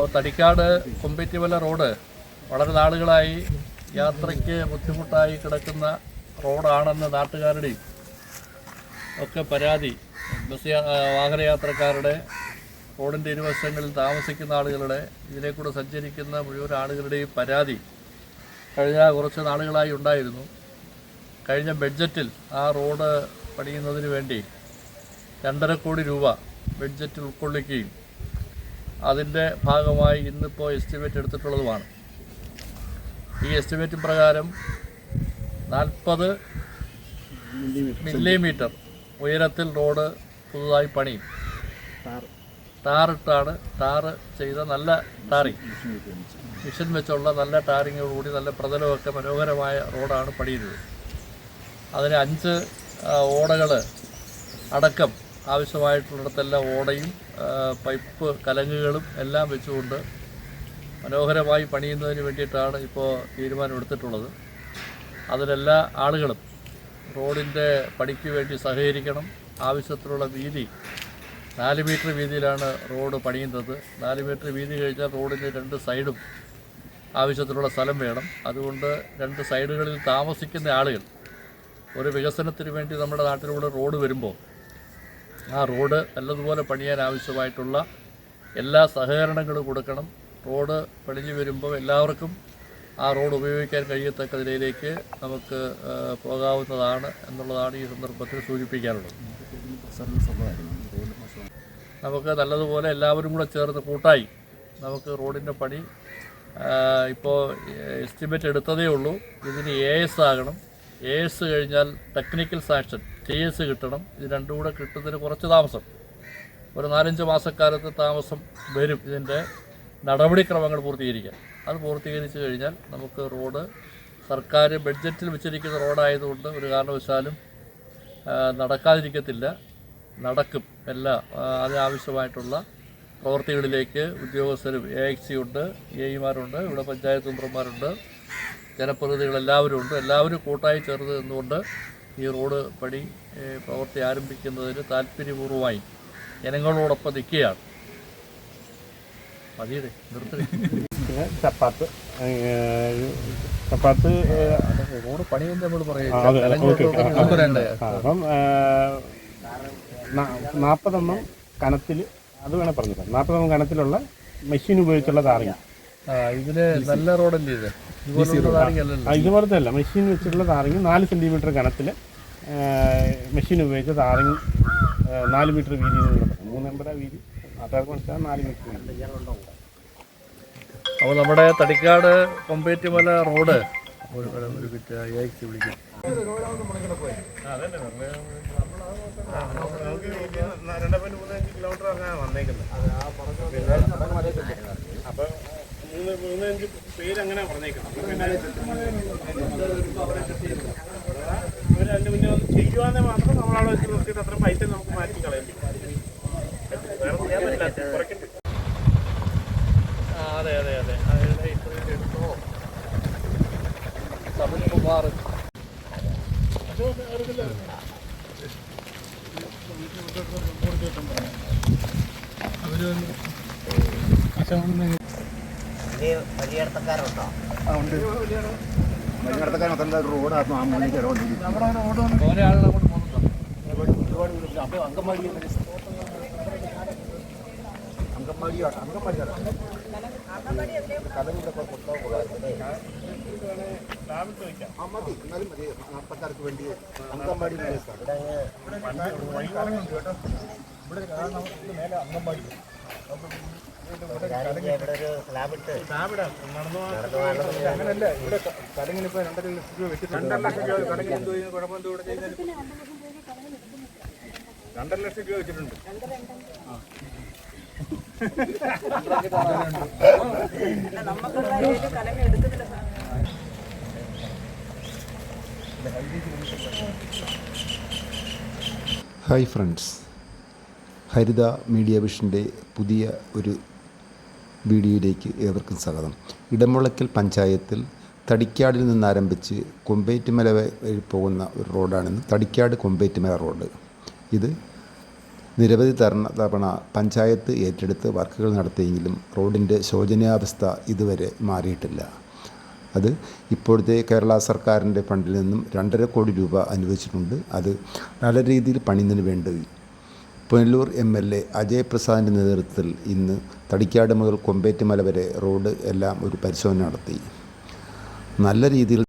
Thadikkad കൊമ്പേറ്റിമല road വളരെ നാളുകളായി യാത്രയ്ക്ക് ബുദ്ധിമുട്ടായി കിടക്കുന്ന റോഡാണെന്ന് നാട്ടുകാരുടെയും ഒക്കെ പരാതി. വാഹനയാത്രക്കാരുടെ, റോഡിൻ്റെ ഇരുവശങ്ങളിൽ താമസിക്കുന്ന ആളുകളുടെ, ഇതിലേക്കൂടെ സഞ്ചരിക്കുന്ന മുഴുവൻ ആളുകളുടെയും പരാതി കഴിഞ്ഞ കുറച്ച് നാളുകളായി ഉണ്ടായിരുന്നു. കഴിഞ്ഞ ബഡ്ജറ്റിൽ ആ റോഡ് പണിയുന്നതിന് വേണ്ടി 2.5 കോടി രൂപ ബഡ്ജറ്റിൽ ഉൾക്കൊള്ളിക്കുകയും അതിൻ്റെ ഭാഗമായി ഇന്നിപ്പോൾ എസ്റ്റിമേറ്റ് എടുത്തിട്ടുള്ളതുമാണ്. ഈ എസ്റ്റിമേറ്റ് പ്രകാരം 40 മില്ലിമീറ്റർ ഉയരത്തിൽ റോഡ് പുതുതായി പണിയും. ടാറ് ചെയ്ത നല്ല ടാറിങ്, മിഷൻ വെച്ചുള്ള നല്ല ടാറിങ്ങോടുകൂടി നല്ല പ്രതലമൊക്കെ മനോഹരമായ റോഡാണ് പണിയുന്നത്. അതിന് 5 ഓടകൾ അടക്കം ആവശ്യമായിട്ടുള്ളിടത്തെല്ലാം ഓടയും പൈപ്പ് കലങ്ങുകളും എല്ലാം വെച്ചുകൊണ്ട് മനോഹരമായി പണിയുന്നതിന് വേണ്ടിയിട്ടാണ് ഇപ്പോൾ തീരുമാനമെടുത്തിട്ടുള്ളത്. അതിലെല്ലാ ആളുകളും റോഡിൻ്റെ പണിക്ക് വേണ്ടി സഹകരിക്കണം. ആവശ്യത്തിലുള്ള വീതി 4 മീറ്റർ വീതിയിലാണ് റോഡ് പണിയുന്നത്. 4 മീറ്റർ വീതി കഴിഞ്ഞാൽ റോഡിൻ്റെ 2 സൈഡും ആവശ്യത്തിനുള്ള സ്ഥലം വേണം. അതുകൊണ്ട് 2 സൈഡുകളിൽ താമസിക്കുന്ന ആളുകൾ, ഒരു വികസനത്തിന് വേണ്ടി നമ്മുടെ നാട്ടിലൂടെ റോഡ് വരുമ്പോൾ ആ റോഡ് നല്ലതുപോലെ പണിയാൻ ആവശ്യമായിട്ടുള്ള എല്ലാ സഹകരണങ്ങളും കൊടുക്കണം. റോഡ് പണിഞ്ഞു വരുമ്പോൾ എല്ലാവർക്കും ആ റോഡ് ഉപയോഗിക്കാൻ കഴിയത്തക്ക നിലയിലേക്ക് നമുക്ക് പോകാവുന്നതാണ് എന്നുള്ളതാണ് ഈ സന്ദർഭത്തിൽ സൂചിപ്പിക്കാനുള്ളത്. നമുക്ക് നല്ലതുപോലെ എല്ലാവരും കൂടെ ചേർന്ന് കൂട്ടായി നമുക്ക് റോഡിൻ്റെ പണി ഇപ്പോൾ എസ്റ്റിമേറ്റ് എടുത്തതേ ഉള്ളൂ. ഇതിന് AS ആകണം. AS കഴിഞ്ഞാൽ ടെക്നിക്കൽ സാങ്ഷൻ TS കിട്ടണം. ഇത് രണ്ടും കൂടെ കിട്ടുന്നതിന് കുറച്ച് താമസം, ഒരു 4-5 മാസക്കാലത്ത് താമസം വരും ഇതിൻ്റെ നടപടിക്രമങ്ങൾ പൂർത്തീകരിക്കാൻ. അത് പൂർത്തീകരിച്ച് കഴിഞ്ഞാൽ നമുക്ക് റോഡ് സർക്കാർ ബഡ്ജറ്റിൽ വെച്ചിരിക്കുന്ന റോഡായതുകൊണ്ട് ഒരു കാരണവശാലും നടക്കാതിരിക്കത്തില്ല, നടക്കും. അതിനാവശ്യമായിട്ടുള്ള പ്രവൃത്തികളിലേക്ക് ഉദ്യോഗസ്ഥരും AXC ഉണ്ട്, AEമാരുണ്ട്, ഇവിടെ പഞ്ചായത്ത് മെമ്പർമാരുണ്ട്, ജനപ്രതിനിധികളെല്ലാവരും ഉണ്ട്. എല്ലാവരും കൂട്ടായി ചേർന്ന് നിന്നുകൊണ്ട് ഈ റോഡ് പണി പ്രവൃത്തി ആരംഭിക്കുന്നതിന് താല്പര്യപൂർവ്വമായി ജനങ്ങളോടൊപ്പം നിൽക്കുകയാണ്. മതിയേ നിർത്തി. ചപ്പാത്ത് റോഡ് പണിയെന്ന് നമ്മൾ പറയും. അപ്പം 40 mm കനത്തിൽ, അത് വേണേൽ പറഞ്ഞു, 40 mm കനത്തിലുള്ള മെഷീൻ ഉപയോഗിച്ചുള്ള ടാറിങ്. ഇതിന് നല്ല റോഡല്ലേ ഇത്? ഇതുപോലത്തെ അല്ല, മെഷീൻ വെച്ചിട്ടുള്ള ടാറിങ് 4 സെൻറ്റിമീറ്റർ കനത്തിൽ മെഷീൻ ഉപയോഗിച്ച ടാറിങ് 4 മീറ്റർ വീതി, 3 വീതി, നാട്ടുകാർക്ക് മനസ്സിലാകാൻ 4 മീറ്റർ വീതി. അപ്പോൾ നമ്മുടെ തടിക്കാട് കൊമ്പേറ്റിമല റോഡ് ഒരു AXC വിളിക്കും. കിലോമീറ്റർ വന്നേക്കുന്നത്. അപ്പോൾ 3-5 പേര് അങ്ങനെ പറഞ്ഞേക്കണം. അതിൻ്റെ മുന്നേ ഒന്ന് ചെയ്യുവാണെങ്കിൽ മാത്രം നമ്മളവിടെ വെച്ച് നിർത്തിയിട്ട് അത്ര പൈസ നമുക്ക് മാറ്റി കളയാൻ പറ്റും. വേറെ ചെയ്യാൻ പറ്റില്ല, കുറയ്ക്കണ്ട. അതെ എടുത്തോ തമിഴ്കുമാർ വലിയടത്തക്കാരുണ്ടോ? വലിയടത്തക്കാരൻ റോഡായിരുന്നു. ആ മണിക്ക് റോഡ് ഓരോ ആളുകൾ അങ്ങോട്ട് പോകുന്നുണ്ടോ? അപ്പോൾ അങ്കമാടിയാണ്. മതി, എന്നാലും മതി. നാൽപ്പത്താർക്ക് വേണ്ടി അങ്കമാടി ഇവിടെ മേലെ അങ്കമാടി അങ്ങനല്ല. ഇവിടെ കടങ്ങിനിപ്പോൾ 2.5 ലക്ഷം രൂപ വെച്ചിട്ടുണ്ട്. 2.5 ലക്ഷം രൂപ കടങ്ങി എന്തോ കുഴപ്പമെന്തോ ഇവിടെ ചെയ്യുന്നത്. 2.5 ലക്ഷം രൂപ വെച്ചിട്ടുണ്ട്. ഹായ് ഫ്രണ്ട്സ്, ഹരിത മീഡിയ വിഷൻ്റെ പുതിയ ഒരു വീഡിയോയിലേക്ക് ഏവർക്കും സ്വാഗതം. ഇടമുളയ്ക്കൽ പഞ്ചായത്തിൽ തടിക്കാടിൽ നിന്നാരംഭിച്ച് കൊമ്പേറ്റിമല വഴി പോകുന്ന ഒരു റോഡാണിന്ന് തടിക്കാട് കൊമ്പേറ്റിമല റോഡ്. ഇത് നിരവധി തവണ പഞ്ചായത്ത് ഏറ്റെടുത്ത് വർക്കുകൾ നടത്തിയെങ്കിലും റോഡിൻ്റെ ശോചനീയാവസ്ഥ ഇതുവരെ മാറിയിട്ടില്ല. അത് ഇപ്പോഴത്തെ കേരള സർക്കാരിൻ്റെ ഫണ്ടിൽ നിന്നും 2.5 കോടി രൂപ അനുവദിച്ചിട്ടുണ്ട്. അത് നല്ല രീതിയിൽ പണിയുന്നതിന് വേണ്ടി പുനലൂർ MLA അജയ് പ്രസാദിൻ്റെ നേതൃത്വത്തിൽ ഇന്ന് തടിക്കാട് മുതൽ കൊമ്പേറ്റുമല വരെ റോഡ് എല്ലാം ഒരു പരിശോധന നടത്തി. നല്ല രീതിയിൽ